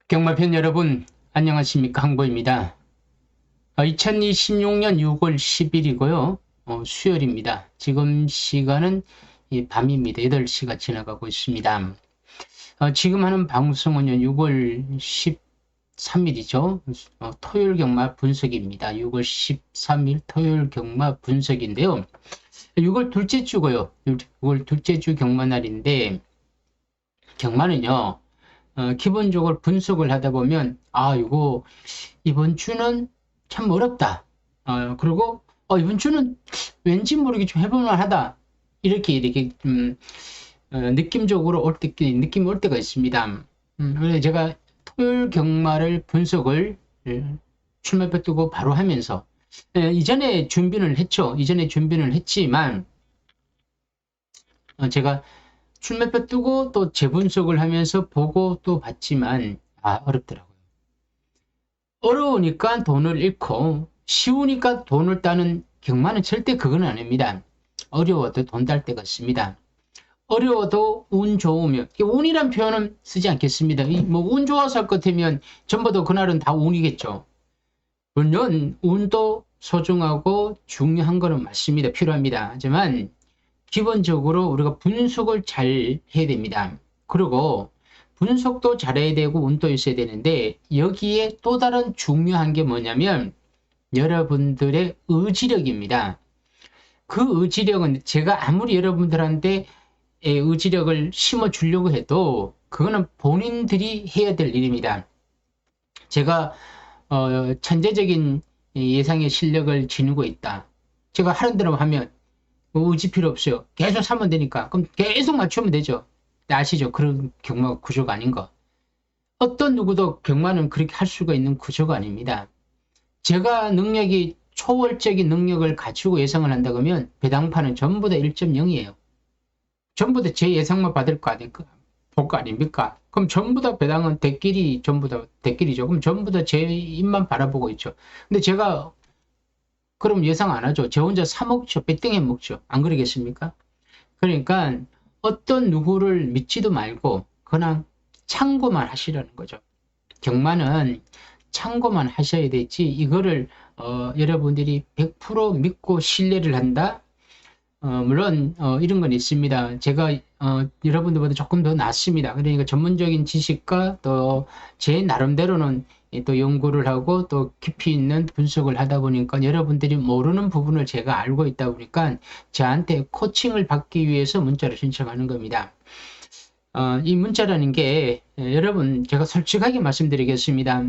경마편 여러분 안녕하십니까, 항보입니다. 2026년 6월 10일이고요. 수요일입니다. 지금 시간은 밤입니다. 8시가 지나가고 있습니다. 지금 하는 방송은 6월 13일이죠. 토요일 경마 분석입니다. 6월 13일 토요일 경마 분석인데요. 6월 둘째 주고요. 6월 둘째 주 경마 날인데, 경마는요, 기본적으로 분석을 하다 보면, 이거, 이번 주는 참 어렵다. 그리고, 이번 주는 왠지 모르게 좀 해볼만 하다. 이렇게 느낌적으로 느낌이 올 때가 있습니다. 그래서 제가 토요일 경마를 분석을 출마표 뜨고 바로 하면서, 이전에 준비를 했죠. 이전에 준비를 했지만, 제가 출마표 뜨고 또 재분석을 하면서 보고 또 봤지만 어렵더라고요. 어려우니까 돈을 잃고 쉬우니까 돈을 따는 경마는 절대 그건 아닙니다. 어려워도 돈 딸 데가 없습니다. 어려워도 운 좋으면, 운이란 표현은 쓰지 않겠습니다. 뭐 운 좋아서 할 것 같으면 전부 다 그날은 다 운이겠죠. 물론 운도 소중하고 중요한 거는 맞습니다. 필요합니다. 하지만 기본적으로 우리가 분석을 잘 해야 됩니다. 그리고 분석도 잘해야 되고 운도 있어야 되는데, 여기에 또 다른 중요한 게 뭐냐면 여러분들의 의지력입니다. 그 의지력은 제가 아무리 여러분들한테 의지력을 심어 주려고 해도 그거는 본인들이 해야 될 일입니다. 제가 천재적인 예상의 실력을 지니고 있다. 제가 하는 대로 하면 의지 필요 없어요. 계속 사면 되니까. 그럼 계속 맞추면 되죠. 아시죠? 그런 경마 구조가 아닌 거. 어떤 누구도 경마는 그렇게 할 수가 있는 구조가 아닙니다. 제가 능력이 초월적인 능력을 가지고 예상을 한다 그러면 배당판은 전부 다 1.0이에요. 전부 다 제 예상만 받을 거 아닙니까? 볼 거 아닙니까? 그럼 전부 다 배당은 대끼리, 전부 다 대끼리죠. 그럼 전부 다 제 입만 바라보고 있죠. 근데 제가 그럼 예상 안 하죠. 저 혼자 사먹죠. 배땡해 먹죠. 안 그러겠습니까? 그러니까 어떤 누구를 믿지도 말고 그냥 참고만 하시라는 거죠. 경마는 참고만 하셔야 되지, 이거를 여러분들이 100% 믿고 신뢰를 한다? 물론 이런 건 있습니다. 제가 여러분들보다 조금 더 낫습니다. 그러니까 전문적인 지식과 또 제 나름대로는 또 연구를 하고 또 깊이 있는 분석을 하다 보니까 여러분들이 모르는 부분을 제가 알고 있다 보니까 저한테 코칭을 받기 위해서 문자를 신청하는 겁니다. 이 문자라는 게 여러분, 제가 솔직하게 말씀드리겠습니다.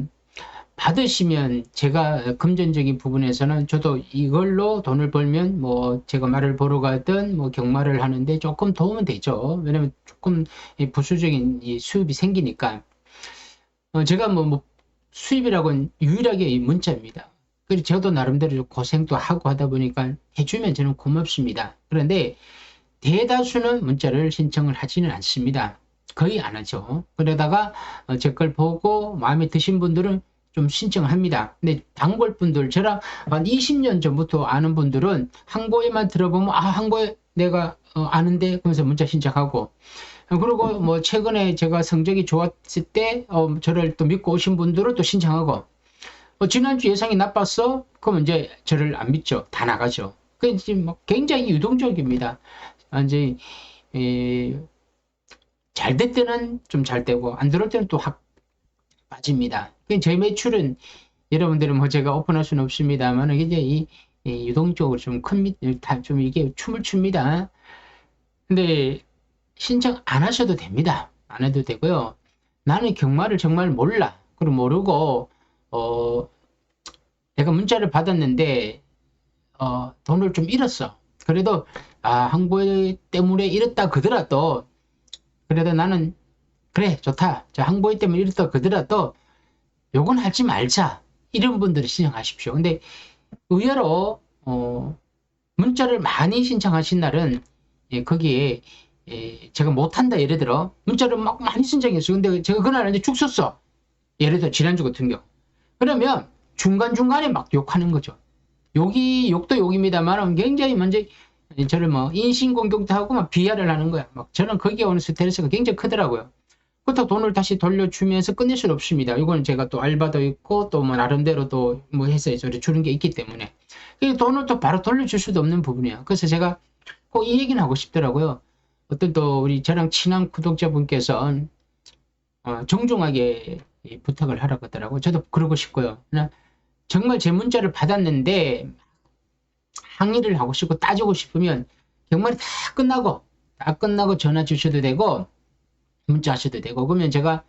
받으시면 제가 금전적인 부분에서는 저도 이걸로 돈을 벌면 뭐 제가 말을 보러 가든 뭐 경마를 하는데 조금 도움은 되죠. 왜냐면 조금 부수적인 수입이 생기니까. 제가 뭐 수입이라고는 유일하게 이 문자입니다. 그리고 저도 나름대로 고생도 하고 하다 보니까 해주면 저는 고맙습니다. 그런데 대다수는 문자를 신청을 하지는 않습니다. 거의 안 하죠. 그러다가 제 걸 보고 마음에 드신 분들은 좀 신청을 합니다. 근데 단골 분들, 저랑 한 20년 전부터 아는 분들은 항고에만 들어보면 항고에 내가 아는데 그러면서 문자 신청하고, 그리고 뭐 최근에 제가 성적이 좋았을 때 저를 또 믿고 오신 분들은 또 신청하고, 지난주 예상이 나빴어? 그러면 이제 저를 안 믿죠. 다 나가죠. 그 이제 뭐 굉장히 유동적입니다. 이제 잘 될 때는 좀 잘 되고 안 들어올 때는 또 확 빠집니다. 저희 매출은 여러분들은 뭐 제가 오픈할 수는 없습니다만 이제 이 유동적으로 좀 좀 이게 춤을 춥니다. 근데 신청 안 하셔도 됩니다. 안 해도 되고요. 나는 경마를 정말 몰라. 그리고 모르고 내가 문자를 받았는데 돈을 좀 잃었어. 그래도 항보 때문에 잃었다 그러더라도 그래도 나는 그래 좋다. 자 항보이 때문에 이렇다 그더라도 요건 하지 말자. 이런 분들이 신청하십시오. 근데 의외로 문자를 많이 신청하신 날은 예, 거기에 예, 제가 못한다 예를 들어 문자를 막 많이 신청했어요. 근데 제가 그날 이제 죽 썼어. 예를 들어 지난주 같은 경우. 그러면 중간중간에 막 욕하는 거죠. 욕도 욕입니다만 굉장히 먼저 저를 뭐 인신공격도 하고 막 비하를 하는 거야. 막 저는 거기에 오는 스트레스가 굉장히 크더라고요. 그렇다고 돈을 다시 돌려주면서 끝낼 수는 없습니다. 이거는 제가 또 알바도 있고 또 뭐 나름대로 또 뭐 해서 주는 게 있기 때문에 돈을 또 바로 돌려줄 수도 없는 부분이에요. 그래서 제가 꼭 이 얘기는 하고 싶더라고요. 어떤 또 우리 저랑 친한 구독자분께서 정중하게 부탁을 하라고 하더라고요. 저도 그러고 싶고요. 정말 제 문자를 받았는데 항의를 하고 싶고 따지고 싶으면 경말이 다 끝나고 전화 주셔도 되고 문자 하셔도 되고 그러면 제가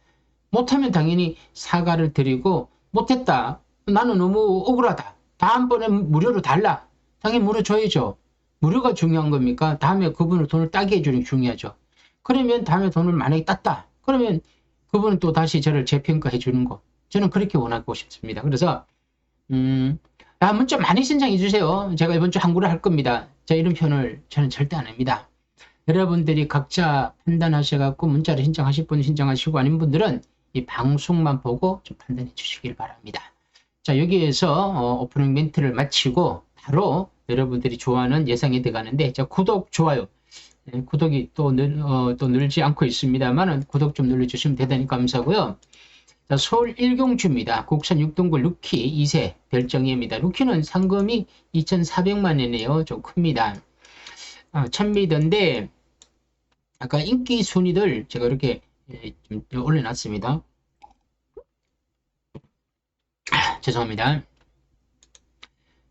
못하면 당연히 사과를 드리고 못했다. 나는 너무 억울하다. 다음번에 무료로 달라. 당연히 무료 줘야죠. 무료가 중요한 겁니까? 다음에 그분을 돈을 따게 해주는 게 중요하죠. 그러면 다음에 돈을 만약에 땄다. 그러면 그분은 또 다시 저를 재평가해 주는 거. 저는 그렇게 원하고 싶습니다. 그래서 문자 많이 신청해 주세요. 제가 이번 주 항구를 할 겁니다. 자, 이런 표현을 저는 절대 안 합니다. 여러분들이 각자 판단하셔갖고 문자를 신청하실 분 신청하시고 아닌 분들은 이 방송만 보고 좀 판단해 주시길 바랍니다. 자, 여기에서 오프닝 멘트를 마치고 바로 여러분들이 좋아하는 예상이 들어가는데 자, 구독, 좋아요. 네, 구독이 또 늘지 않고 있습니다만 구독 좀 눌러주시면 대단히 감사하고요. 자, 서울 일경주입니다. 국산 6등급 루키 2세 별정이입니다. 루키는 상금이 2,400만 원이네요. 좀 큽니다. 1000미터인데 아까 인기 순위들 제가 이렇게 좀 올려놨습니다. 죄송합니다.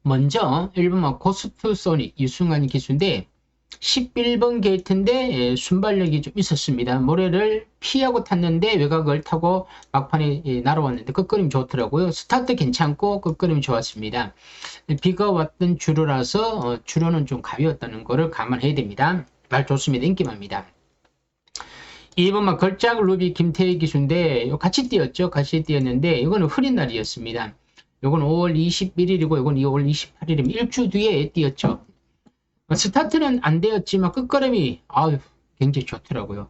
먼저 1번 고스트 소닉 유승환 기수인데 11번 게이트인데 순발력이 좀 있었습니다. 모래를 피하고 탔는데 외곽을 타고 막판에 날아왔는데 끝걸음이 좋더라고요. 스타트 괜찮고 끝걸음이 좋았습니다. 비가 왔던 주로라서 주로는 좀 가벼웠다는 거를 감안해야 됩니다. 말 좋습니다. 인기만입니다. 2번만 걸작 루비 김태희 기수인데 같이 뛰었죠. 같이 뛰었는데 이거는 흐린 날이었습니다. 이건 5월 21일이고 이건 2월 28일이면 일주 뒤에 뛰었죠. 스타트는 안 되었지만 끝걸음이 굉장히 좋더라고요.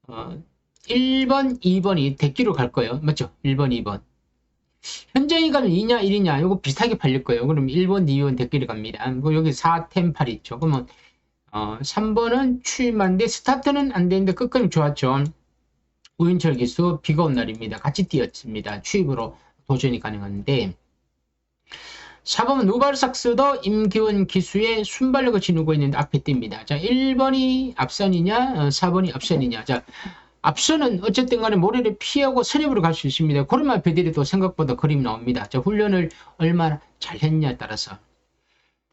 1번, 2번이 대기로 갈 거예요. 맞죠? 1번, 2번. 현정이 가면 2냐, 1이냐, 이거 비슷하게 팔릴 거예요. 그럼 1번, 2번 대기로 갑니다. 여기 4템 8 있죠. 그러면 3번은 추임한데 스타트는 안 되는데 끝걸음 좋았죠. 우인철 기수 비가 온 날입니다. 같이 뛰었습니다. 추입으로 도전이 가능한데 4번은 누발삭스도 임기원 기수의 순발력을 지니고 있는데 앞에 뜁니다. 자, 1번이 앞선이냐, 4번이 앞선이냐. 자, 앞선은 어쨌든 간에 모래를 피하고 선입으로 갈 수 있습니다. 그러면 배들이도 생각보다 그림이 나옵니다. 자, 훈련을 얼마나 잘 했냐에 따라서.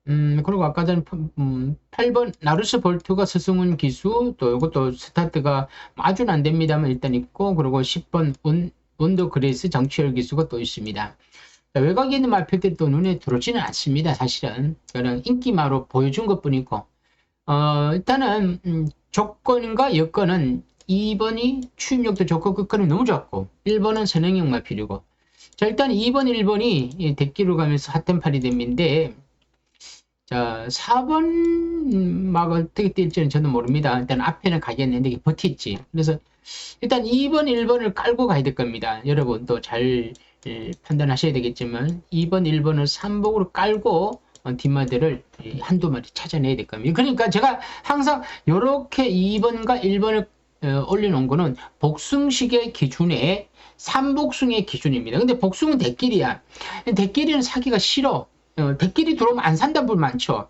그리고 아까 전에 8번 나루스 볼트가 서승훈 기수, 또 이것도 스타트가 아주는 안 됩니다만 일단 있고, 그리고 10번 원더 그레이스 장치열 기수가 또 있습니다. 외곽에 있는 말표들이 또 눈에 들어오지는 않습니다. 사실은 그냥 인기마로 보여준 것 뿐이고 일단은 조건과 여건은 2번이 추임력도 좋고 끝걸음이 너무 좋았고 1번은 선행형 말필이고 자 일단 2번 1번이 대기로 가면서 핫템팔이 됩인데 자 4번 막 어떻게 뛸지는 저는 모릅니다. 일단 앞에는 가겠는데 버티지. 그래서 일단 2번 1번을 깔고 가야 될 겁니다. 여러분 또 잘 판단하셔야 되겠지만 2번 1번을 3복으로 깔고 뒷마디를 한두 마디 찾아내야 될 겁니다. 그러니까 제가 항상 이렇게 2번과 1번을 올려놓은 거는 복숭식의 기준에 3복숭의 기준입니다. 근데 복숭은 대끼리야. 대끼리는 사기가 싫어. 대끼리 들어오면 안 산다는 분 많죠.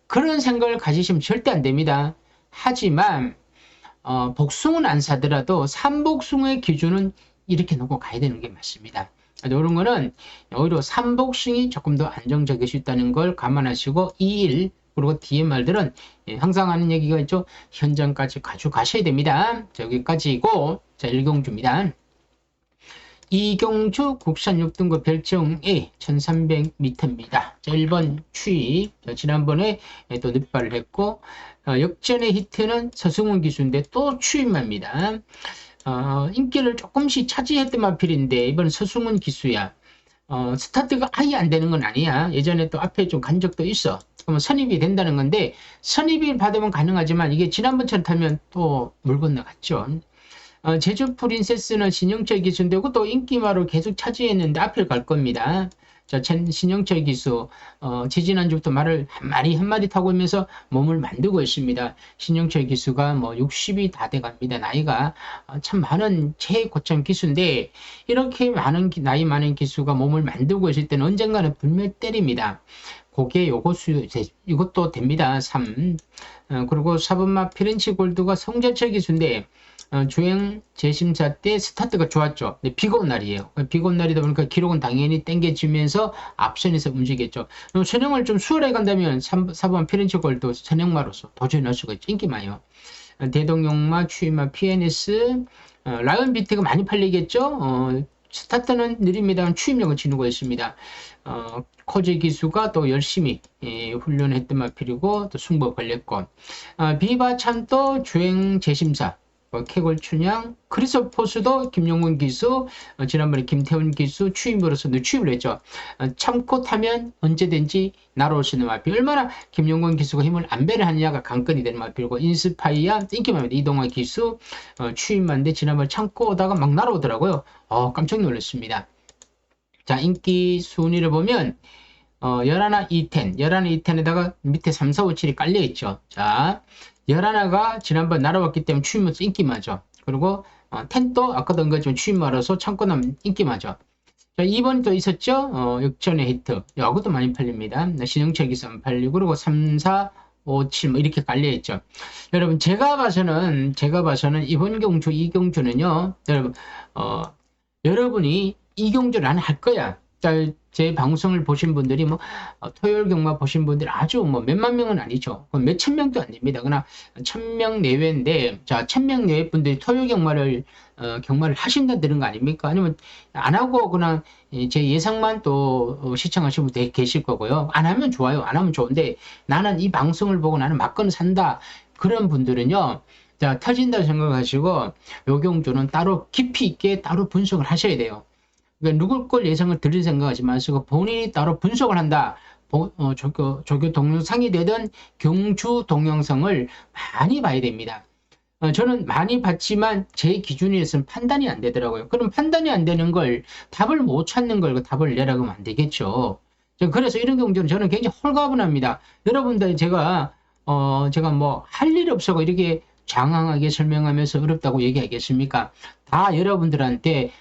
그런 생각을 가지시면 절대 안 됩니다. 하지만 복숭은 안 사더라도 3복숭의 기준은 이렇게 놓고 가야 되는 게 맞습니다. 이런 거는 오히려 3복숭이 조금 더 안정적일 수 있다는 걸 감안하시고 2일 그리고 뒤에 말들은 항상 하는 얘기가 있죠. 현장까지 가져가셔야 됩니다. 자, 여기까지고 자 1경주입니다. 이경주 국산 6등급 별정 A 1300m입니다. 자, 1번 추입. 지난번에 또 늑발을 했고 역전의 히트는 서승훈 기수인데 또 추입합니다. 인기를 조금씩 차지했던 마필인데 이번 서승훈 기수야. 스타트가 아예 안 되는 건 아니야. 예전에 또 앞에 좀 간 적도 있어. 그러면 선입이 된다는 건데 선입이 받으면 가능하지만 이게 지난번처럼 타면 또 물 건너갔죠. 제주 프린세스는 신영철 기수인데 또 인기마로 계속 차지했는데 앞을 갈 겁니다. 자, 신영철 기수, 지지난주부터 말을 한마디 타고 오면서 몸을 만들고 있습니다. 신영철 기수가 뭐 60이 다 돼갑니다. 나이가 참 많은 최고참 기수인데, 이렇게 나이 많은 기수가 몸을 만들고 있을 때는 언젠가는 불멸 때립니다. 그게 이것도 됩니다. 3. 그리고 4번마 피렌치 골드가 성자철 기수인데, 주행 재심사 때 스타트가 좋았죠. 근데 비가 온 날이에요. 비가 온 날이다 보니까 기록은 당연히 땡겨지면서 앞선에서 움직였죠. 선행을 좀 수월하게 간다면 4번 피렌치 골드 선행마로서 도전할 수가 있죠. 인기 많아요. 대동용마, 추임마, PNS, 라이언 비트가 많이 팔리겠죠. 스타트는 느립니다. 추임력은 지니고 있습니다. 코제 기수가 또 열심히 훈련했던 마필이고 또 승부 걸렸고, 비바찬도 주행 재심사, 캐골 춘향, 크리스포스도 김용훈 기수, 지난번에 김태훈 기수 추임으로서 누추임을 했죠. 참고 타면 언제든지 날아올 수 있는 마필. 얼마나 김용훈 기수가 힘을 안배를 하느냐가 관건이 되는 마필이고, 인스파이어 인기 많습니다. 이동화 기수 추임만데 지난번에 참고 오다가 막 날아오더라고요. 깜짝 놀랐습니다. 자, 인기 순위를 보면 11, 2텐, 11, 2텐에다가 밑에 3, 4, 5, 7이 깔려있죠. 자, 11가 지난번 날아왔기 때문에 추임으로서 인기마죠. 그리고 10도 아까도 한 것처럼 추임마로서 참고 나면 인기마죠. 자, 2번 또 있었죠. 역전의 히트. 여기도 많이 팔립니다. 신영철 기수 안 팔리고, 그리고 3, 4, 5, 7 뭐 이렇게 깔려있죠. 여러분, 제가 봐서는 이번 경주, 이 경주는요, 여러분, 여러분이 이 경주를 안 할 거야. 제 방송을 보신 분들이 토요일 경마 보신 분들이 아주 몇만 명은 아니죠. 몇천 명도 안 됩니다. 그러나 1000명 내외인데, 자, 1000명 내외 분들이 토요일 경마를 하신다 들은 거 아닙니까? 아니면 안 하고 그냥 제 예상만 또 시청하시는 분들 계실 거고요. 안 하면 좋아요. 안 하면 좋은데, 나는 이 방송을 보고 나는 막건 산다. 그런 분들은요, 자, 터진다고 생각하시고, 요 경주는 따로 깊이 있게 따로 분석을 하셔야 돼요. 그러니까 누굴 걸 예상을 드릴 생각하지 마시고 본인이 따로 분석을 한다. 조교 동영상이 되든 경주 동영상을 많이 봐야 됩니다. 저는 많이 봤지만 제 기준에서는 판단이 안 되더라고요. 그럼 판단이 안 되는 걸, 답을 못 찾는 걸 답을 내라고 하면 안 되겠죠. 그래서 이런 경우는 저는 굉장히 홀가분합니다. 여러분들 제가 할 일 없어서 이렇게 장황하게 설명하면서 어렵다고 얘기하겠습니까? 다 여러분들한테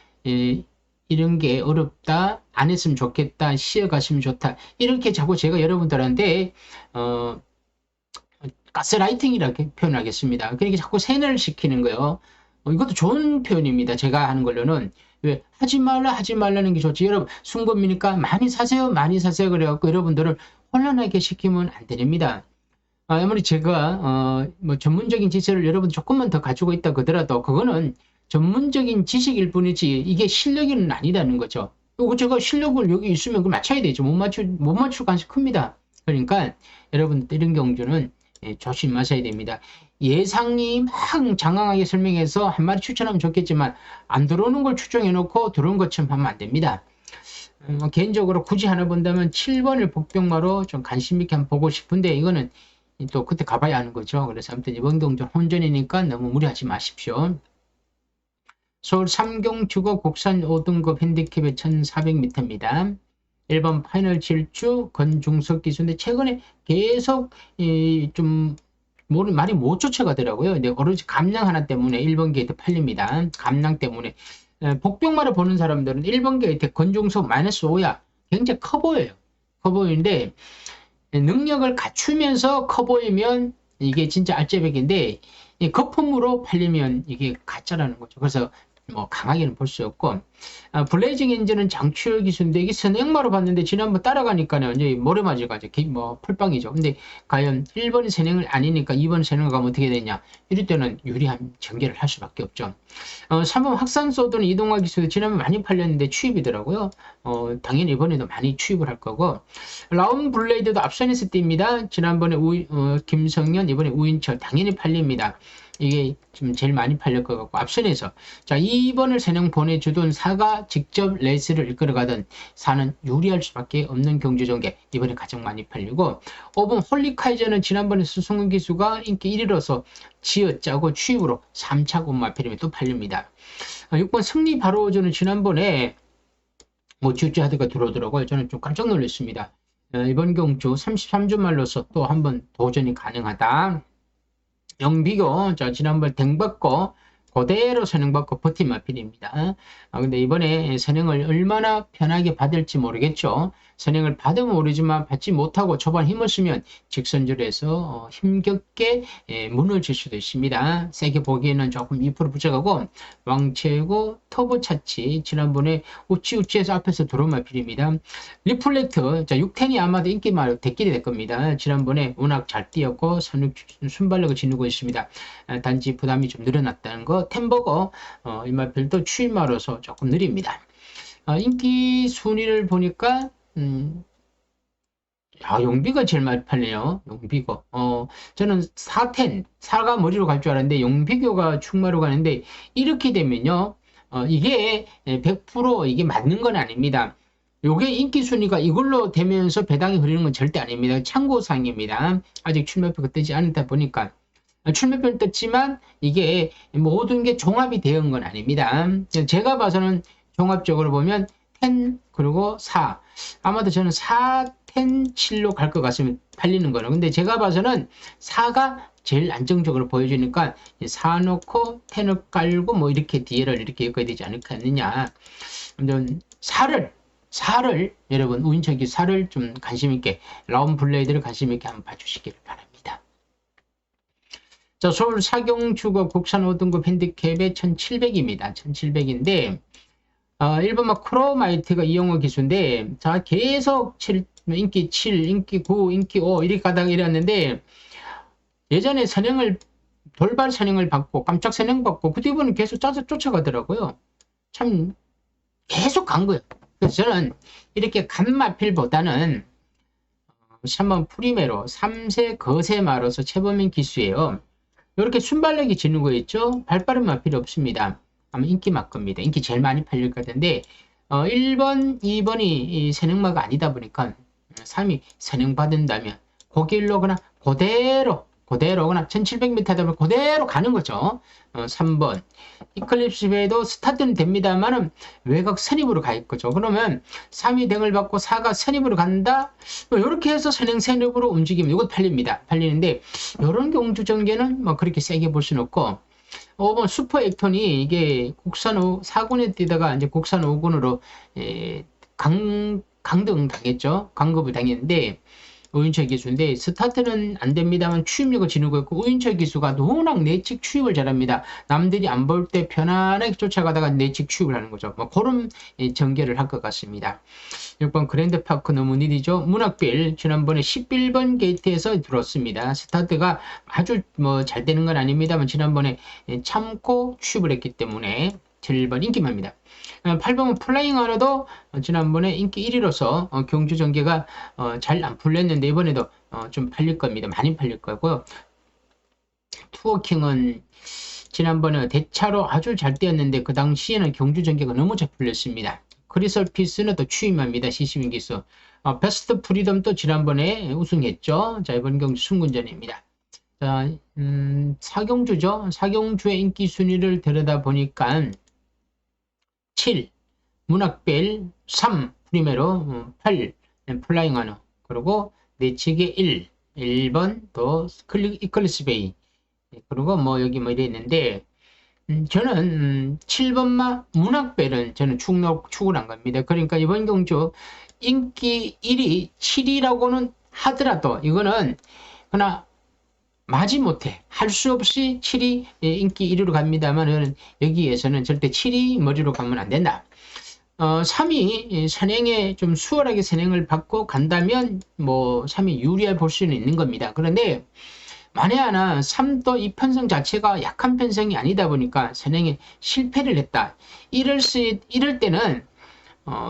이런 게 어렵다, 안 했으면 좋겠다, 쉬어가시면 좋다, 이렇게 자꾸 제가 여러분들한테 가스라이팅이라고 표현하겠습니다. 그러니까 자꾸 세뇌를 시키는 거예요. 이것도 좋은 표현입니다. 제가 하는 걸로는. 왜? 하지 말라는 게 좋지. 여러분, 순금이니까 많이 사세요 그래갖고 여러분들을 혼란하게 시키면 안 됩니다. 아무리 제가 전문적인 지식을 여러분 조금만 더 가지고 있다 그러더라도 그거는 전문적인 지식일 뿐이지 이게 실력은 아니라는 거죠. 제가 실력을 여기 있으면 그걸 맞춰야 되죠. 못 맞출 가능성이 큽니다. 그러니까 여러분 이런 경주는 조심하셔야 됩니다. 예상이 막 장황하게 설명해서 한 마리 추천하면 좋겠지만 안 들어오는 걸 추정해 놓고 들어온 것처럼 하면 안 됩니다. 개인적으로 굳이 하나 본다면 7번을 복병마로 좀 관심 있게 한번 보고 싶은데 이거는 또 그때 가봐야 하는 거죠. 그래서 아무튼 이번 경주 혼전이니까 너무 무리하지 마십시오. 서울 삼경주거 국산 5등급 핸디캡의 1400m입니다. 1번 파이널 질주 권중석 기수인데 최근에 계속 말이 못 쫓아가더라고요. 근데 오로지 감량 하나 때문에 1번 게이트 팔립니다. 감량 때문에. 복병마를 보는 사람들은 1번 게이트 권중석 -5야. 굉장히 커 보여요. 커 보이는데 능력을 갖추면서 커 보이면 이게 진짜 알짜배기인데 거품으로 팔리면 이게 가짜라는 거죠. 그래서 강하게는 볼 수 없고, 블레이징 엔진은 장추열 기수인데 이게 선행마로 봤는데 지난번 따라가니까는 이제 모래맞이가지고 풀빵이죠. 근데 과연 1번이 선행을 아니니까 2번 선행을 가면 어떻게 되냐? 이럴 때는 유리한 전개를 할 수밖에 없죠. 3번 확산소드는 이동화 기수도 지난번 많이 팔렸는데 추입이더라고요. 당연히 이번에도 많이 추입을 할 거고, 라운 블레이드도 앞선에서 뜁니다. 지난번에 김성현, 이번에 우인철 당연히 팔립니다. 이게 지금 제일 많이 팔릴 것 같고, 앞선에서 자 2번을 선행 보내주던 4가 직접 레이스를 이끌어가던 4는 유리할 수밖에 없는 경주전개, 이번에 가장 많이 팔리고, 5번 홀리카이저는 지난번에 수승훈 기수가 인기 1위로서 지어짜고 추입으로 3차 곤마필이면 또 팔립니다. 6번 승리 바로오저는 지난번에 뭐 지어짜하드가 들어오더라고요. 저는 좀 깜짝 놀랐습니다. 이번 경주 33주 말로서 또 한번 도전이 가능하다. 영비교, 자, 지난번 댕받고 그대로 선행받고 버틴 마필입니다. 근데 이번에 선행을 얼마나 편하게 받을지 모르겠죠. 선행을 받으면 모르지만 받지 못하고 초반 힘을 쓰면 직선줄에서 힘겹게 무너질 수도 있습니다. 세게 보기에는 조금 2% 부족하고, 왕체고 터보 차치 지난번에 우찌우찌해서 앞에서 들어온 마필입니다. 리플렉트, 자 6텐이 아마도 인기 말 대길이 될 겁니다. 지난번에 워낙 잘 뛰었고 순발력을 지니고 있습니다. 단지 부담이 좀 늘어났다는 거. 템버거 이마필도 추임마로서 조금 느립니다. 인기 순위를 보니까 용비가 제일 많이 팔려요. 용비고. 저는 4가 머리로 갈 줄 알았는데 용비교가 충마로 가는데, 이렇게 되면요, 이게 100% 이게 맞는 건 아닙니다. 요게 인기 순위가 이걸로 되면서 배당이 흐르는 건 절대 아닙니다. 참고사항입니다. 아직 출매표가 뜨지 않다 보니까. 출매표는 떴지만 이게 모든 게 종합이 되는 건 아닙니다. 제가 봐서는 종합적으로 보면 10 그리고 4, 아마도 저는 4, 10, 7로 갈 것 같으면 팔리는 거는. 근데 제가 봐서는 4가 제일 안정적으로 보여주니까 4 놓고 10을 깔고 뭐 이렇게 뒤에를 이렇게 엮어야 되지 않겠느냐. 4를 여러분 우인철기 4를 좀 관심있게, 라운 블레이드를 관심있게 한번 봐주시기를 바랍니다. 자, 서울 사경주거 국산 5등급 핸디캡의 1700입니다. 1700인데 1번 막 크로마이트가 이영호 기수인데, 자 계속 인기 7, 인기 9, 인기 5 이렇게 가다가 이랬는데, 예전에 돌발 선행을 받고 깜짝 선행 받고 그 뒤부는 계속 쫓아가더라고요. 참 계속 간 거예요. 그래서 저는 이렇게 간마필보다는 3번 프리메로 3세 거세마로서 최범인 기수예요. 이렇게 순발력이 지는 거 있죠. 발빠른 마필이 없습니다. 아마 인기 맞겁니다. 인기 제일 많이 팔릴 것 같은데 1번, 2번이 선행마가 아니다 보니까 3이 선행받은다면 고길로 그냥 그대로거나 1700m 되면 그대로 가는 거죠. 3번 이클립스 배에도 스타트는 됩니다만은 외곽 선입으로 가 있거죠. 그러면 3이 댕을 받고 4가 선입으로 간다, 이렇게 해서 선행 선입으로 움직이면 이것 팔리는데, 이런 경주 전개는 뭐 그렇게 세게 볼 수는 없고, 5번 슈퍼 액톤이 이게 국산 4군에 뛰다가 이제 국산 5군으로 강등 당했죠. 강급을 당했는데, 우인철 기수인데 스타트는 안 됩니다만 추입력을 지니고 있고, 우인철 기수가 워낙 내측 추입을 잘합니다. 남들이 안 볼 때 편안하게 쫓아가다가 내측 추입을 하는 거죠. 뭐 그런 전개를 할 것 같습니다. 6번 그랜드파크 너무 느리죠. 문학빌 지난번에 11번 게이트에서 들었습니다. 스타트가 아주 뭐 잘 되는 건 아닙니다만 지난번에 참고 추입을 했기 때문에 7번 인기만입니다. 8번은 플라잉 하나도 지난번에 인기 1위로서 경주 전개가 잘 안 풀렸는데 이번에도 좀 팔릴 겁니다. 많이 팔릴 거고요. 투어킹은 지난번에 대차로 아주 잘 뛰었는데 그 당시에는 경주 전개가 너무 잘 풀렸습니다. 크리설 피스는 또 추임합니다. 시시민 기수. 베스트 프리덤도 지난번에 우승했죠. 자, 이번 경주 승군전입니다. 자, 사경주죠. 사경주의 인기 순위를 들여다보니까 7, 문학벨, 3, 프리메로, 8, 플라잉 하너, 그리고 내치기 1번 또 이클리스베이, 그리고 뭐 여기 뭐 이랬는데, 저는 7번마 문학벨은 저는 축을 안 갑니다. 그러니까 이번 경주 인기 1위 7위라고는 하더라도 이거는 그러나 마지못해 할 수 없이 7위 인기 1위로 갑니다만, 여기에서는 절대 7위 머리로 가면 안 된다. 3위 선행에 좀 수월하게 선행을 받고 간다면 뭐 3위 유리해 볼 수는 있는 겁니다. 그런데 만에 하나 3도 이 편성 자체가 약한 편성이 아니다 보니까 선행에 실패를 했다. 이럴 때는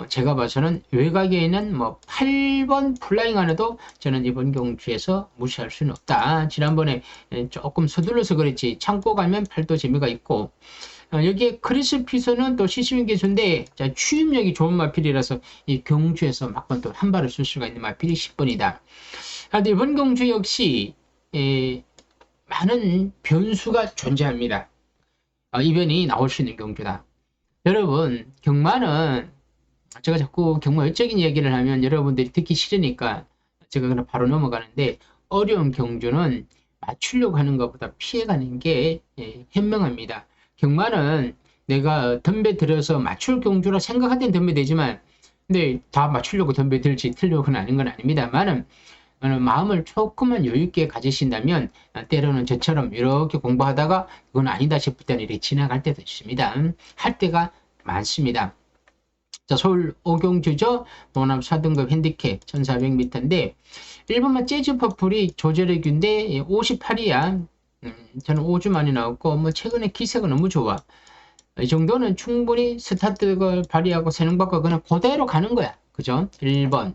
제가 봐서는 외곽에 있는 뭐 8번 플라잉 하나도 저는 이번 경주에서 무시할 수는 없다. 지난번에 조금 서둘러서 그랬지 참고 가면 팔도 재미가 있고, 여기에 크리스 피서는 또 시스윈 기수인데 추임력이 좋은 마필이라서 이 경주에서 막번 또 한 발을 쓸 수가 있는 마필이 10번이다. 그런데 이번 경주 역시 많은 변수가 존재합니다. 이변이 나올 수 있는 경주다. 여러분, 경마는 제가 자꾸 경마 외적인 얘기를 하면 여러분들이 듣기 싫으니까 제가 그냥 바로 넘어가는데, 어려운 경주는 맞추려고 하는 것보다 피해가는 게 현명합니다. 경마는 내가 덤벼 들어서 맞출 경주라 생각할 땐 덤벼 되지만, 근데 다 맞추려고 덤벼 들지 틀려고는 아닌 건 아닙니다만은, 마음을 조금만 여유있게 가지신다면 때로는 저처럼 이렇게 공부하다가 그건 아니다 싶을 때는 이렇게 지나갈 때도 있습니다. 할 때가 많습니다. 자, 서울 오경주죠. 동남 4등급 핸디캡 1400m인데 1번만 재즈 퍼플이 조제력인데 58이야. 저는 5주 만에 나왔고, 뭐 최근에 기세가 너무 좋아. 이 정도는 충분히 스타트를 발휘하고 세능받고 그냥 그대로 가는 거야. 그죠? 1번.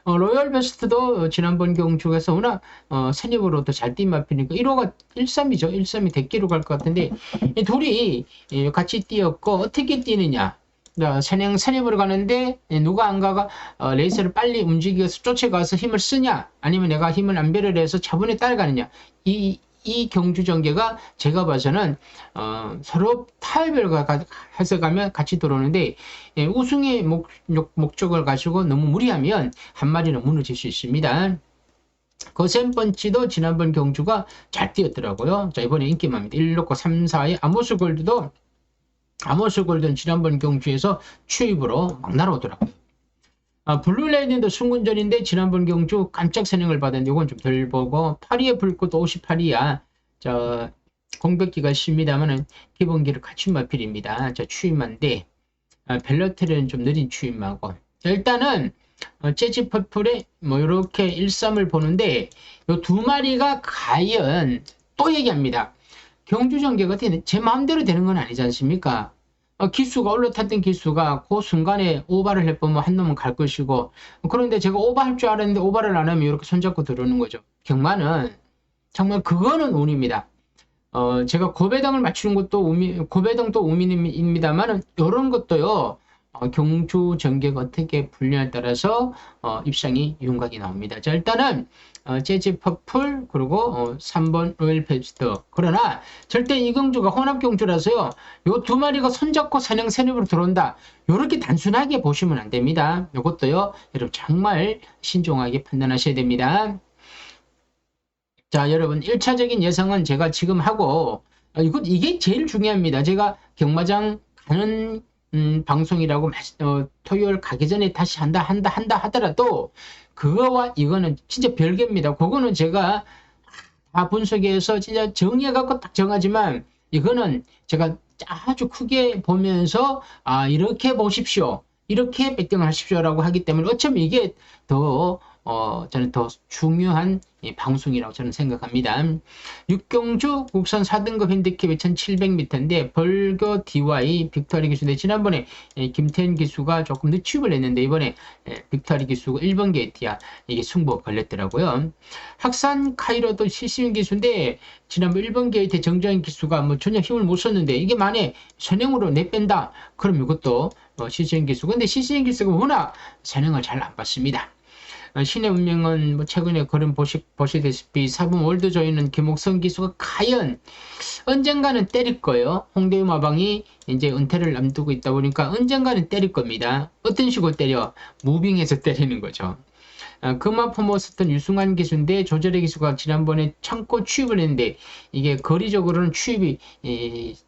로열 베스트도 지난번 경주에서 워낙 선입으로 더 잘 뛴 마필이니까 1호가 13이죠. 13이 대기로 갈 것 같은데, 이 둘이 같이 뛰었고 어떻게 뛰느냐. 선입으로 가는데 누가 안 가가 레이스를 빨리 움직여서 쫓아가서 힘을 쓰냐, 아니면 내가 힘을 안배를 해서 차분히 따라가느냐. 이 경주 전개가 제가 봐서는 서로 타협을 해서 가면 같이 들어오는데, 우승의 목적을 가지고 너무 무리하면 한 마리는 무너질 수 있습니다. 거센펀치도 지난번 경주가 잘 뛰었더라고요. 자, 이번에 인기만입니다. 1놓고 3, 4의 아모스 골드는 지난번 경주에서 추입으로 막 날아오더라고요. 블루레이든도 순군전인데 지난번 경주 깜짝 선행을 받았는데 이건 좀 덜 보고, 8위의 불꽃 58이야. 공백기가 쉽니다만은 기본기를 갖춘 마필입니다. 추임만데 벨러테는 좀 느린 추임하고. 일단은 재즈 퍼플에 뭐 이렇게 1-3을 보는데 요 두 마리가 과연, 또 얘기합니다. 경주 전개가 제 마음대로 되는 건 아니지 않습니까? 기수가 올라탔던 기수가 그 순간에 오버를 해보면 한 놈은 갈 것이고, 그런데 제가 오버할 줄 알았는데 오버를 안 하면 이렇게 손잡고 들어오는 거죠. 경마는 정말 그거는 운입니다. 제가 고배당을 맞추는 것도 고배당도 운입니다만은 이런 것도요. 경주 전개가 어떻게 분류에 따라서 입상이 윤곽이 나옵니다. 자, 일단은 재즈 퍼플 그리고 3번 로열 베스트. 그러나 절대 이 경주가 혼합 경주라서요. 요 두 마리가 손잡고 선행으로 들어온다. 요렇게 단순하게 보시면 안 됩니다. 요것도요. 여러분 정말 신중하게 판단하셔야 됩니다. 자, 여러분 1차적인 예상은 제가 지금 하고, 이게 제일 중요합니다. 제가 경마장 가는 방송이라고 토요일 가기 전에 다시 한다 하더라도 그거와 이거는 진짜 별개입니다. 그거는 제가 다 분석해서 진짜 정리해갖고 딱 정하지만, 이거는 제가 아주 크게 보면서 이렇게 보십시오, 이렇게 배팅을 하십시오라고 하기 때문에 어쩌면 이게 더 저는 더 중요한 방송이라고 저는 생각합니다. 육경주 국산 4등급 핸디캡 2700m인데 벌교 DY 빅터리 기수인데 지난번에 김태현 기수가 조금 늦추입을 했는데 이번에 빅터리 기수가 1번 게이트야 이게 승부가 걸렸더라고요. 학산 카이로도 시시윤 기수인데 지난번 1번 게이트 정정인 기수가 뭐 전혀 힘을 못 썼는데 이게 만에 선행으로 내뺀다 그럼 이것도 시시윤 기수. 근데 시시윤 기수가 워낙 선행을 잘 안 받습니다. 신의 운명은 뭐 최근에 그런 보시다시피 4분 월드조이는 김옥성 기수가 과연 언젠가는 때릴 거예요. 홍대유 마방이 이제 은퇴를 남두고 있다 보니까 언젠가는 때릴 겁니다. 어떤 식으로 때려? 무빙해서 때리는 거죠. 금화포머스턴 유승환 기수인데 조절의 기수가 지난번에 참고 취입을 했는데 이게 거리적으로는 취입이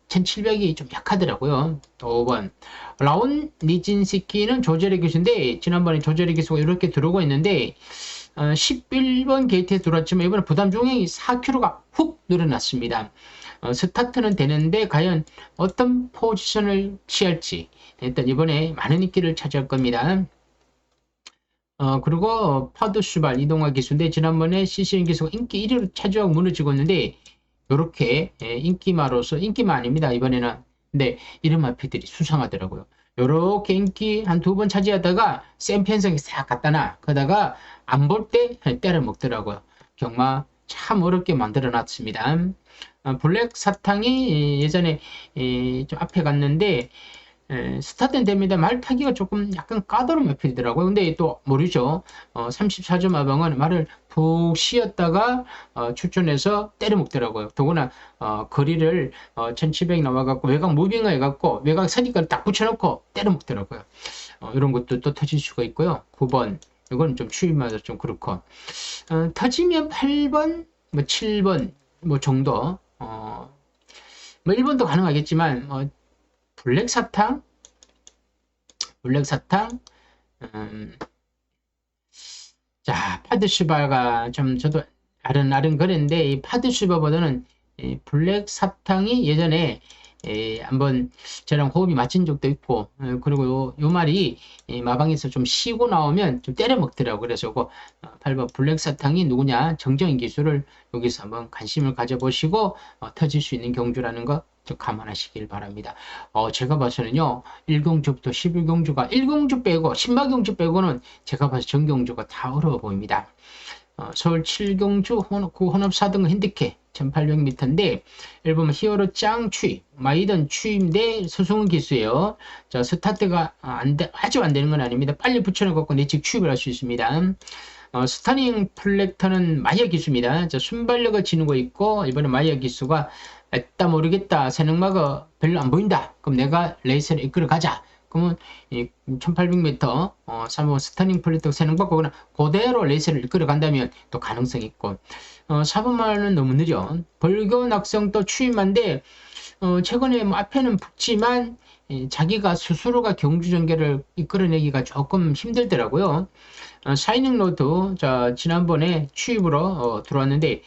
1700이 좀 약하더라고요. 5번 라온 니진시키는 조절의 기수인데 지난번에 조절의 기수가 이렇게 들어오고 있는데 11번 게이트에 들어왔지만 이번에 부담 중량이 4kg가 훅 늘어났습니다. 스타트는 되는데 과연 어떤 포지션을 취할지 일단 이번에 많은 인기를 차지할 겁니다. 그리고 파드슈발 이동화 기수인데 지난번에 CCN 기수가 인기 1위로 차지하고 무너지고 있는데 요렇게 인기마로서 인기마 아닙니다 이번에는. 근데 이런 마피들이 수상하더라고요. 요렇게 인기 한 2번 차지하다가 센 편성이 싹 갖다 놔. 그러다가 안 볼 때 때려 먹더라고요. 경마 참 어렵게 만들어 놨습니다. 블랙 사탕이 예전에 좀 앞에 갔는데 스타트는 됩니다. 말 타기가 조금 약간 까다로운 편이더라고요. 근데 또 모르죠. 34점 마방은 말을 푹 쉬었다가 출전해서 때려먹더라고요. 더구나 거리를 1700 나와갖고 외곽 무빙을 해갖고 외곽 선입까지 딱 붙여놓고 때려먹더라고요. 이런 것도 또 터질 수가 있고요. 9번 이건 좀 추임마다 좀 그렇고 터지면 8번 뭐 7번 뭐 정도 뭐 1번도 가능하겠지만 블랙 사탕, 자, 파드슈바가 좀 저도 아른아른 그랬는데, 이 파드슈바보다는 이 블랙 사탕이 예전에 한번 저랑 호흡이 맞춘 적도 있고, 그리고 요 말이 마방에서 좀 쉬고 나오면 좀 때려 먹더라고. 그래서 8번 블랙 사탕이 누구냐, 정정인 기술을 여기서 한번 관심을 가져보시고, 터질 수 있는 경주라는 거 좀 감안하시길 바랍니다. 제가 봐서는요, 1경주부터 11경주가 1경주 빼고, 신마경주 빼고는 제가 봐서 전경주가 다 어려워 보입니다. 서울 7경주 그 혼합 4등 핸디캡 1800m인데 1번 히어로 짱 추임 마이던 추임대 수승은 기수예요. 자, 스타트가 아주 안 되는 건 아닙니다. 빨리 붙여놓고 내측 추입을 할 수 있습니다. 스타닝 플렉터는 마이어 기수입니다. 자, 순발력을 지니고 있고 이번에 마이어 기수가 에따 모르겠다 세능마가 별로 안 보인다. 그럼 내가 레이스를 이끌어 가자. 그러면 1800m 3번 스타닝 플렉터 세능받고 그대로 레이스를 이끌어 간다면 또 가능성이 있고 4번만은 너무 느려. 벌교 낙성 또 추임한데 최근에 뭐 앞에는 붙지만 자기가 스스로가 경주 전개를 이끌어내기가 조금 힘들더라고요. 샤이닝 로드 자 지난번에 추입으로 들어왔는데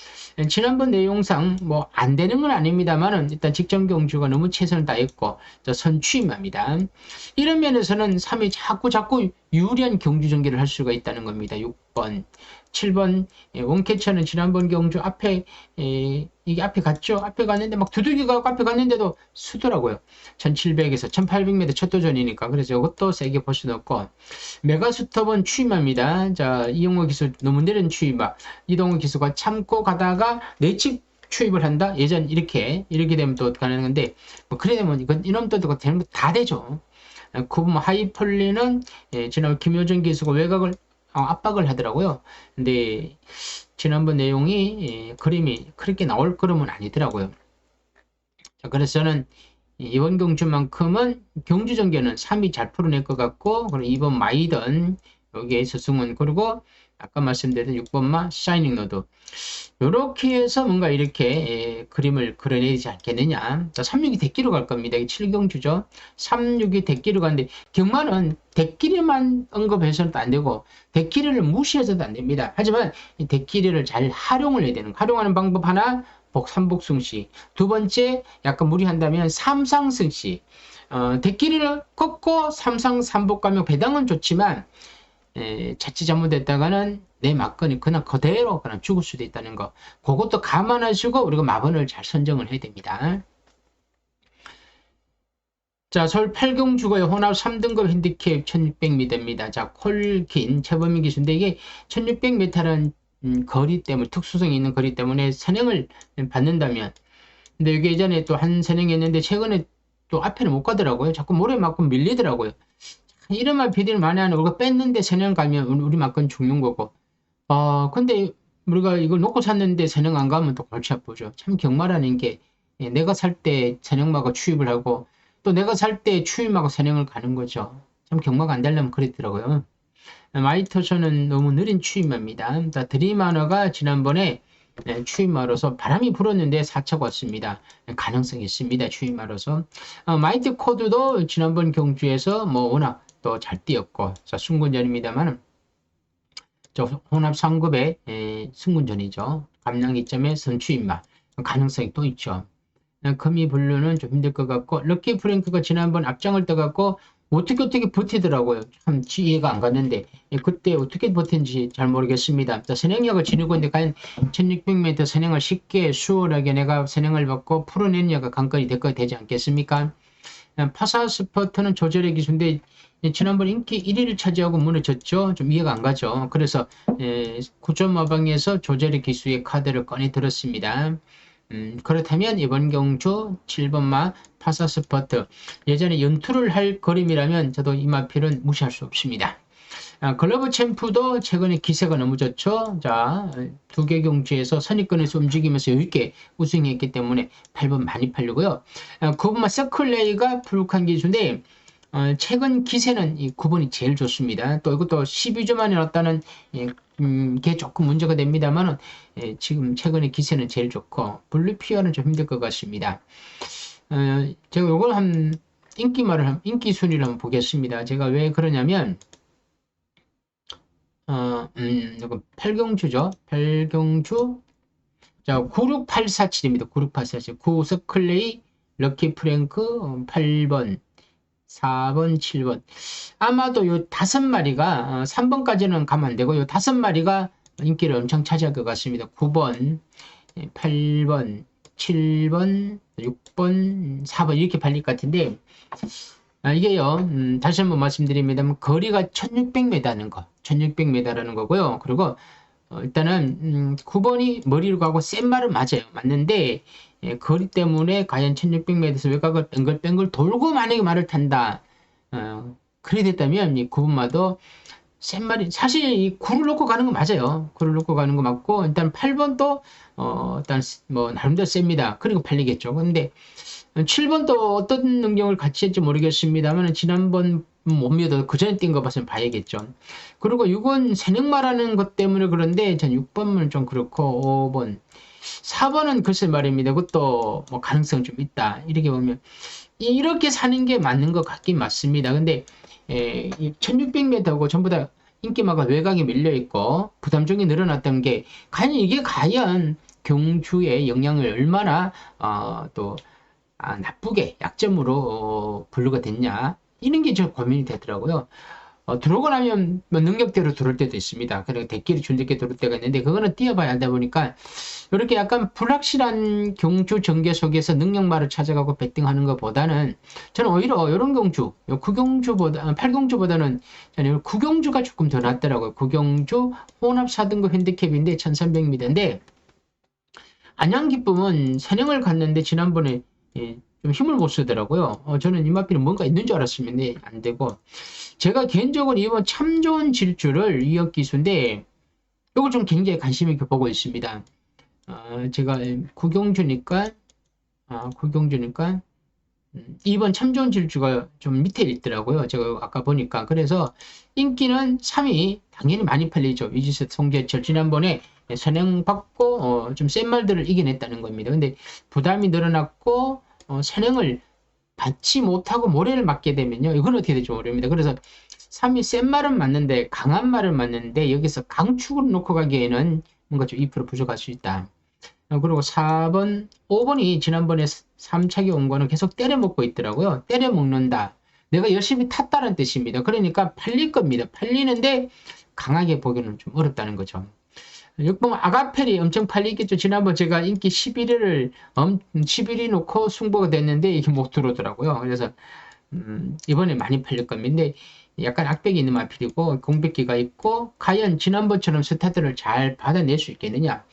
지난번 내용상 뭐 안 되는 건 아닙니다만은 일단 직전 경주가 너무 최선을 다했고 선 추임합니다. 이런 면에서는 3위 자꾸 유리한 경주 전개를 할 수가 있다는 겁니다. 6번 7번 원캐쳐는 지난번 경주 앞에 이게 앞에 갔죠. 앞에 갔는데 막 두들기가 앞에 갔는데도 수더라고요. 1700에서 1800m 첫 도전이니까 그래서 이것도 세게 보셔놓고 메가스톱은 추임합니다. 자 이용호 기수 너무 느린 추임아 이동호 기수가 참고 가다가 내측 추입을 한다. 예전 이렇게 되면 또 가는 건데 뭐 그래 되면 이런 또 되는 거 다 되죠. 구분 하이펄리는 지난 김효정 기수가 외곽을 압박을 하더라고요. 근데 지난번 내용이 그림이 그렇게 나올 그림은 아니더라고요. 자, 그래서 저는 이번 경주만큼은 경주 전개는 3위 잘 풀어낼 것 같고 그리고 2번 마이던 여기에 서승훈 그리고 아까 말씀드린 6번마 샤이닝 로드 이렇게 해서 뭔가 이렇게 그림을 그려내지 않겠느냐. 자, 36이 대끼로 갈 겁니다. 이게 7경주죠. 36이 대끼로 가는데 경마는 대끼리만 언급해서는 안 되고 대끼리를 무시해서도 안 됩니다. 하지만 이 대끼리를 잘 활용을 해야 되는 활용하는 방법 하나 삼복승시 두 번째 약간 무리한다면 삼상승시 대끼리를 꺾고 삼상 삼복 가면 배당은 좋지만 자칫 잘못했다가는 내 막건이 그냥 그대로 그냥 죽을 수도 있다는 거 그것도 감안하시고 우리가 마번을 잘 선정을 해야 됩니다. 자, 서울 8경주가의 혼합 3등급 핸디캡 1600m입니다. 자, 콜긴 최범민 기수인데 이게 1600m라는 거리 때문에 특수성이 있는 거리 때문에 선행을 받는다면 근데 이게 예전에 또 한 선행이 했는데 최근에 또 앞에는 못 가더라고요. 자꾸 모래 맞고 밀리더라고요. 이런 말 PD를 많이 하는 우리가 뺐는데 선행 가면 우리 막건 죽는 거고 근데 우리가 이걸 놓고 샀는데 선행 안 가면 또 골치 아프죠. 참 경마라는 게 내가 살 때 선행마가 추입을 하고 또 내가 살 때 추임하고 선행을 가는 거죠. 참 경마가 안 되려면 그랬더라고요. 마이터쇼는 너무 느린 추임마입니다. 드림하너가 지난번에 추임마로서 바람이 불었는데 4차 왔습니다. 가능성이 있습니다. 추임마로서 마이트 코드도 지난번 경주에서 뭐 워낙 또 잘 뛰었고 자 승군전입니다만 저 혼합 3급의 승군전이죠. 감량 2점의 선추임마 가능성이 또 있죠. 금이 블루는 좀 힘들 것 같고 럭키 프랭크가 지난번 앞장을 떠갖고 어떻게 버티더라고요. 참 이해가 안 갔는데 그때 어떻게 버틴지 잘 모르겠습니다. 선행력을 지니고 있는데 과연 1600m 선행을 쉽게 수월하게 내가 선행을 받고 풀어내느냐가 관건이 되지 않겠습니까? 파사스퍼트는 조절의 기수인데 지난번 인기 1위를 차지하고 무너졌죠. 좀 이해가 안 가죠. 그래서 9점 마방에서 조절의 기수의 카드를 꺼내 들었습니다. 그렇다면 이번 경주 7번마 파사스퍼트 예전에 연투를 할 그림이라면 저도 이 마필은 무시할 수 없습니다. 글러브 챔프도 최근에 기세가 너무 좋죠. 자, 두 개 경주에서 선입권에서 움직이면서 여유있게 우승했기 때문에 8번 많이 팔리고요. 9번마 서클레이가 불룩한 기수인데 최근 기세는 이 9번이 제일 좋습니다. 또 이것도 12주 만에 났다는 게 조금 문제가 됩니다만 지금 최근에 기세는 제일 좋고 블루피어는 좀 힘들 것 같습니다. 제가 이걸 인기 순위를 한번 보겠습니다. 제가 왜 그러냐면 8경주죠. 8경주. 자, 96847입니다. 9684. 9 서클레이, 럭키 프랭크, 8번, 4번, 7번. 아마도 요 5마리가, 3번까지는 가면 안 되고, 요 5마리가 인기를 엄청 차지할 것 같습니다. 9번, 8번, 7번, 6번, 4번 이렇게 팔릴 것 같은데, 이게요, 다시 한번 말씀드립니다만, 거리가 1600m라는 거, 1600m라는 거고요. 그리고, 일단은, 9번이 머리로 가고 센 말은 맞아요. 맞는데, 거리 때문에 과연 1600m에서 외곽을 뱅글뱅글 돌고 만약에 말을 탄다. 그래 됐다면, 이 9번마도 센 말이, 사실 이 9를 놓고 가는 거 맞아요. 9를 놓고 가는 거 맞고, 일단 8번도, 일단 뭐, 나름대로 셉니다. 그리고 팔리겠죠. 근데, 7번도 어떤 능력을 같이 했지 모르겠습니다만 지난번 못 믿어도 그 전에 뛴 거 봤으면 봐야겠죠. 그리고 6번 새능마라는 것 때문에 그런데 전 6번은 좀 그렇고 5번 4번은 글쎄 말입니다. 그것도 뭐 가능성 좀 있다. 이렇게 보면 이렇게 사는 게 맞는 것 같긴 맞습니다. 근데 1600m고 전부 다 인기마가 외곽에 밀려있고 부담종이 늘어났던 게 과연 경주의 영향을 얼마나 또 나쁘게 약점으로 분류가 됐냐 이런 게 좀 고민이 되더라고요. 들어오고 나면 뭐 능력대로 들어올 때도 있습니다. 그리고 대끼리 준대끼리 들어올 때가 있는데 그거는 뛰어봐야 한다 보니까 이렇게 약간 불확실한 경주 전개 속에서 능력말을 찾아가고 배팅하는 것보다는 저는 오히려 이런 경주 9경주보다 8경주보다는 저는 9경주가 조금 더 낫더라고요. 9경주 혼합 4등급 핸디캡인데 1300m인데 안양기쁨은 선행을 갔는데 지난번에 좀 힘을 못 쓰더라고요. 저는 이마피는 뭔가 있는 줄 알았으면 안 되고 제가 개인적으로 이번 참 좋은 질주를 이역 기수인데 이걸 좀 굉장히 관심 있게 보고 있습니다. 제가 구경주니까 이번 참 좋은 질주가 좀 밑에 있더라고요. 제가 아까 보니까 그래서 인기는 3위 당연히 많이 팔리죠. 위지스 송재철 지난번에 선행받고 좀 센 말들을 이겨냈다는 겁니다. 근데 부담이 늘어났고 선행을 받지 못하고 모래를 맞게 되면요. 이건 어떻게 될지 모릅니다. 그래서 3위 센 말은 맞는데 강한 말은 맞는데 여기서 강축을 놓고 가기에는 뭔가 좀 2% 부족할 수 있다. 그리고 4번, 5번이 지난번에 3차기 온 거는 계속 때려 먹고 있더라고요. 때려 먹는다. 내가 열심히 탔다는 뜻입니다. 그러니까 팔릴 겁니다. 팔리는데 강하게 보기는 좀 어렵다는 거죠. 6번 아가펠이 엄청 팔리겠죠. 지난번 제가 인기 11위 놓고 승부가 됐는데 이게 못 들어오더라고요. 그래서 이번에 많이 팔릴 겁니다. 근데 약간 악백이 있는 마필이고 공백기가 있고 과연 지난번처럼 스타트를 잘 받아낼 수 있겠느냐.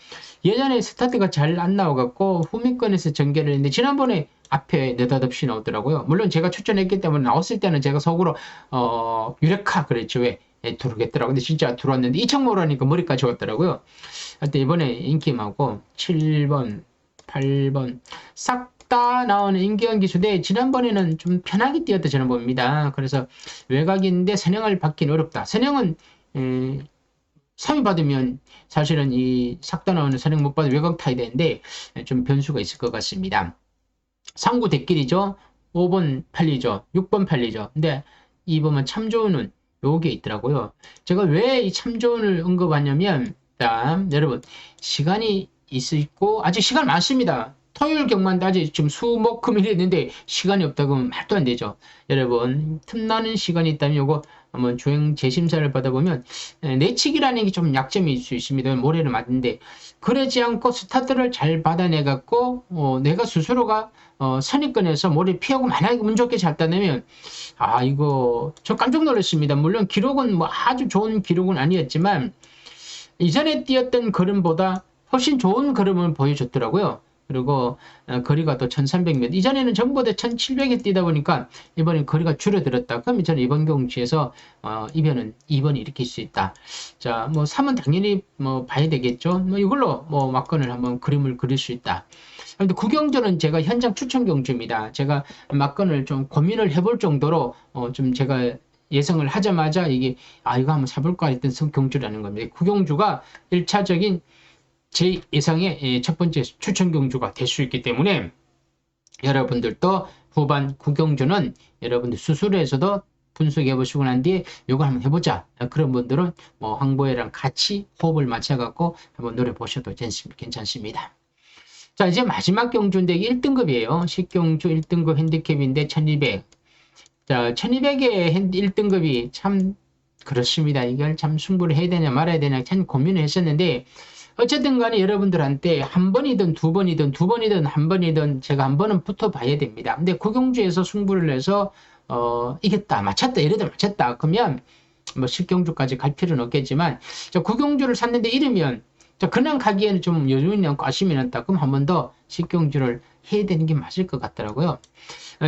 예전에 스타트가 잘 안 나와갖고 후미권에서 전개를 했는데 지난번에 앞에 느닷없이 나오더라고요. 물론 제가 추천했기 때문에 나왔을 때는 제가 속으로 유레카 그랬죠. 왜? 들어오겠더라고. 근데 진짜 들어왔는데 이청모로 하니까 머리까지 왔더라고요. 하여튼 이번에 인기 많고 7번, 8번 싹 다 나오는 인기원 기수대 지난번에는 좀 편하게 뛰었다 저는 봅니다. 그래서 외곽인데 선행을 받기는 어렵다. 선행은 3위 받으면 사실은 이 싹 다 나오는 선행 못 받으면 외곽 타야 되는데 좀 변수가 있을 것 같습니다. 상구 대길이죠. 5번 팔리죠. 6번 팔리죠. 근데 2번은 참 좋은은 요게 있더라고요. 제가 왜 이 참 좋은을 언급하냐면 여러분 시간이 있고 아직 시간 많습니다. 토요일 경만 따지 지금 수목금일이 있는데 시간이 없다고 하면 말도 안 되죠. 여러분 틈나는 시간이 있다면 요거 한번 주행 재심사를 받아보면 내치기라는 게 좀 약점일 수 있습니다. 모래를 맞는데 그러지 않고 스타트를 잘 받아내 갖고 내가 스스로가 선입견에서 모래 피하고 만약에 운 좋게 잘 따내면 이거 저 깜짝 놀랐습니다. 물론 기록은 뭐 아주 좋은 기록은 아니었지만 이전에 뛰었던 걸음보다 훨씬 좋은 걸음을 보여줬더라고요. 그리고 거리가 또 1300m. 이전에는 전부 다 1700에 뛰다 보니까 이번엔 거리가 줄어들었다. 그럼 저는 이번 경주에서 이변은 2번이 일으킬 수 있다. 자, 뭐 3은 당연히 뭐 봐야 되겠죠. 뭐 이걸로 뭐 막건을 한번 그림을 그릴 수 있다. 근데 구경주는 제가 현장 추천 경주입니다. 제가 막건을 좀 고민을 해볼 정도로 좀 제가 예상을 하자마자 이게 이거 한번 사볼까 했던 경주라는 겁니다. 구경주가 1차적인 제 예상의 첫 번째 추천 경주가 될 수 있기 때문에 여러분들도 후반 구경주는 여러분들 스스로에서도 분석해 보시고 난 뒤에 이거 한번 해보자. 그런 분들은 뭐 황보혜랑 같이 호흡을 맞춰갖고 한번 노래 보셔도 괜찮습니다. 자, 이제 마지막 경주인데 1등급이에요. 10경주 1등급 핸디캡인데 1200. 자, 1200의 1등급이 참 그렇습니다. 이걸 참 승부를 해야 되냐 말아야 되냐 참 고민을 했었는데 어쨌든 간에 여러분들한테 한 번이든 두 번이든 한 번이든 제가 한 번은 붙어봐야 됩니다. 근데 구경주에서 승부를 해서 이겼다 맞췄다 예를 들어 맞췄다 그러면 뭐 10경주까지 갈 필요는 없겠지만 구경주를 샀는데 이러면 그냥 가기에는 좀 여유있지 않고 아쉬움이 났다. 그럼 한 번 더 10경주를 해야 되는 게 맞을 것 같더라고요.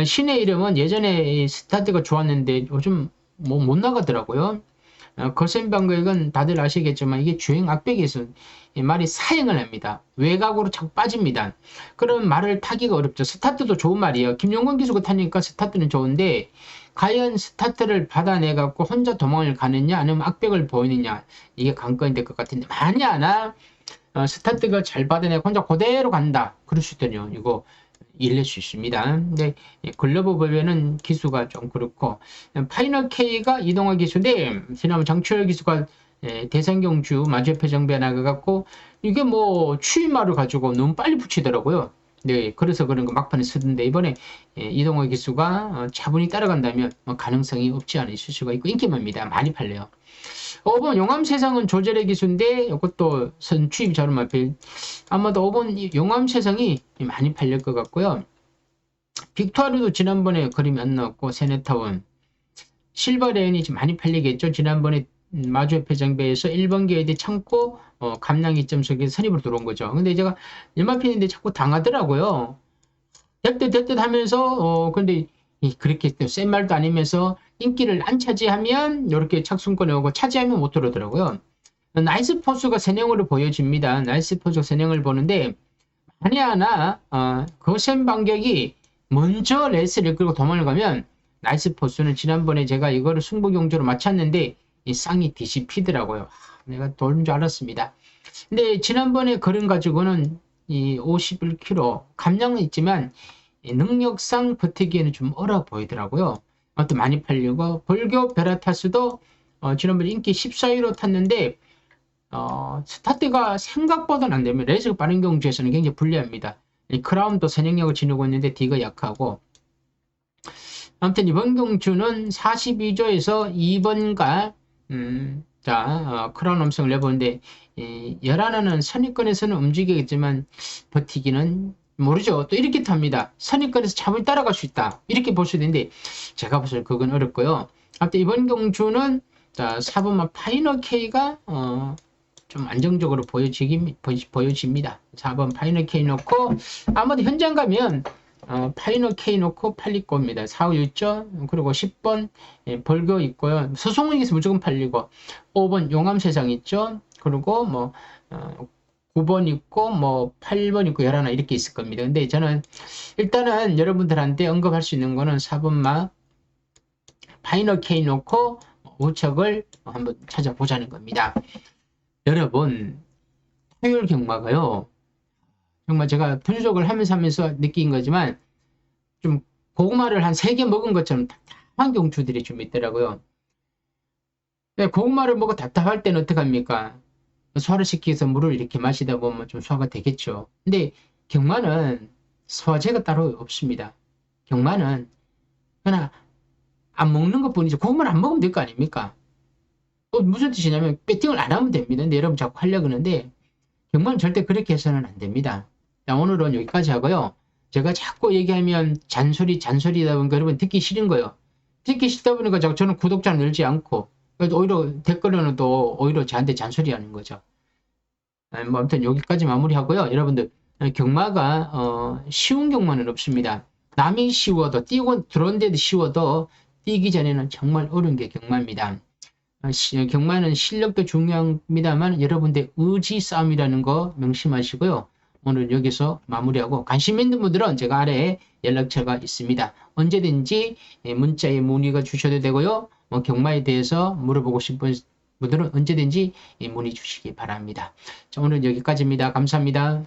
신의 이름은 예전에 스타트가 좋았는데 요즘 뭐 못 나가더라고요. 거센방거액은 다들 아시겠지만 이게 주행 악백에서 말이 사행을 합니다. 외곽으로 자꾸 빠집니다. 그럼 말을 타기가 어렵죠. 스타트도 좋은 말이에요. 김용건 기수가 타니까 스타트는 좋은데 과연 스타트를 받아내 갖고 혼자 도망을 가느냐 아니면 악백을 보이느냐 이게 관건이 될 것 같은데 만약 하나 스타트가 잘 받아내고 혼자 그대로 간다. 그럴 수 있더니요. 이거 일낼 수 있습니다. 근데 글로벌 법에는 기수가 좀 그렇고 파이널 K가 이동화 기수인데 지난번 장철 기수가 대상경주 마주협회 정비에 나가갖고 이게 뭐 추임말을 가지고 너무 빨리 붙이더라고요. 네, 그래서 그런 거 막판에 쓰던데 이번에 이동화 기수가 차분히 따라간다면 가능성이 없지 않아 있을 수가 있고 인기만입니다. 많이 팔려요. 5번 용암세상은 조절의 기수인데 이것도 선취입 저름 앞에 아마도 5번 용암세상이 많이 팔릴 것 같고요. 빅토르도 지난번에 그림이 안 나왔고 세네타운 실버레인이 좀 많이 팔리겠죠. 지난번에 마주협회 장배에서 1번 계획에 참고 감량 2.4개 선입으로 들어온 거죠. 근데 제가 연마편인데 자꾸 당하더라고요. 됐듯 하면서 근데 그렇게 센 말도 아니면서 인기를 안 차지하면 이렇게 착순권에 오고 차지하면 못 들어오더라고요. 나이스 포스가 선행으로 보여집니다. 나이스 포스가 선행을 보는데 만약 하나 거센 반격이 먼저 레이스를 끌고 도망을 가면 나이스 포스는 지난번에 제가 이거를 승부경주로 맞췄는데 이 쌍이 DCP더라고요. 내가 돌린 줄 알았습니다. 근데 지난번에 걸음 가지고는 이 51km 감량은 있지만 능력상 버티기에는 좀 어려 보이더라고요. 아무튼 많이 팔리고 벌교 베라타스도 지난번에 인기 14위로 탔는데 스타트가 생각보다는 안 되면 레이스가 빠른 경주에서는 굉장히 불리합니다. 크라운도 선행력을 지니고 있는데 D가 약하고 아무튼 이번 경주는 42조에서 2번가 크라운 음성을 내보는데 열하나는 선입권에서는 움직이겠지만 버티기는 모르죠. 또 이렇게 탑니다. 선입권에서 차분히 따라갈 수 있다. 이렇게 볼 수 있는데 제가 보기에는 그건 어렵고요. 아무튼 이번 경주는 4번만 파이널 K가 좀 안정적으로 보여집니다. 4번 파이널 K 놓고 아마도 현장 가면 파이널 K 놓고 팔릴 겁니다. 4, 5 있죠. 그리고 10번 벌교 있고요. 소송에서 무조건 팔리고 5번 용암세상 있죠. 그리고 뭐 9번 있고 뭐 8번 있고 11 이렇게 있을 겁니다. 근데 저는 일단은 여러분들한테 언급할 수 있는 거는 4번만 파이널 K 놓고 우측을 한번 찾아보자는 겁니다. 여러분 토요일 경마가요. 정말 제가 분석을 하면서 느낀 거지만 좀 고구마를 한 3개 먹은 것처럼 답답한 경주들이 좀 있더라고요. 고구마를 먹고 답답할 때는 어떡합니까? 소화를 시키기 위해서 물을 이렇게 마시다 보면 좀 소화가 되겠죠. 근데 경마는 소화제가 따로 없습니다. 경마는 그냥 안 먹는 것 뿐이죠. 그것만 안 먹으면 될 거 아닙니까? 무슨 뜻이냐면 배팅을 안 하면 됩니다. 근데 여러분 자꾸 하려고 그러는데 경마는 절대 그렇게 해서는 안 됩니다. 자, 오늘은 여기까지 하고요. 제가 자꾸 얘기하면 잔소리다 보니까 여러분 듣기 싫은 거예요. 듣기 싫다 보니까 저는 구독자 늘지 않고 오히려 댓글로는 또 오히려 저한테 잔소리하는 거죠. 뭐 아무튼 여기까지 마무리하고요. 여러분들 경마가 쉬운 경마는 없습니다. 남이 쉬워도 뛰고 들어온데도 쉬워도 뛰기 전에는 정말 어려운 게 경마입니다. 경마는 실력도 중요합니다만 여러분들 의지 싸움이라는 거 명심하시고요. 오늘 여기서 마무리하고 관심 있는 분들은 제가 아래에 연락처가 있습니다. 언제든지 문자에 문의가 주셔도 되고요. 경마에 대해서 물어보고 싶은 분들은 언제든지 문의 주시기 바랍니다. 자, 오늘 여기까지입니다. 감사합니다.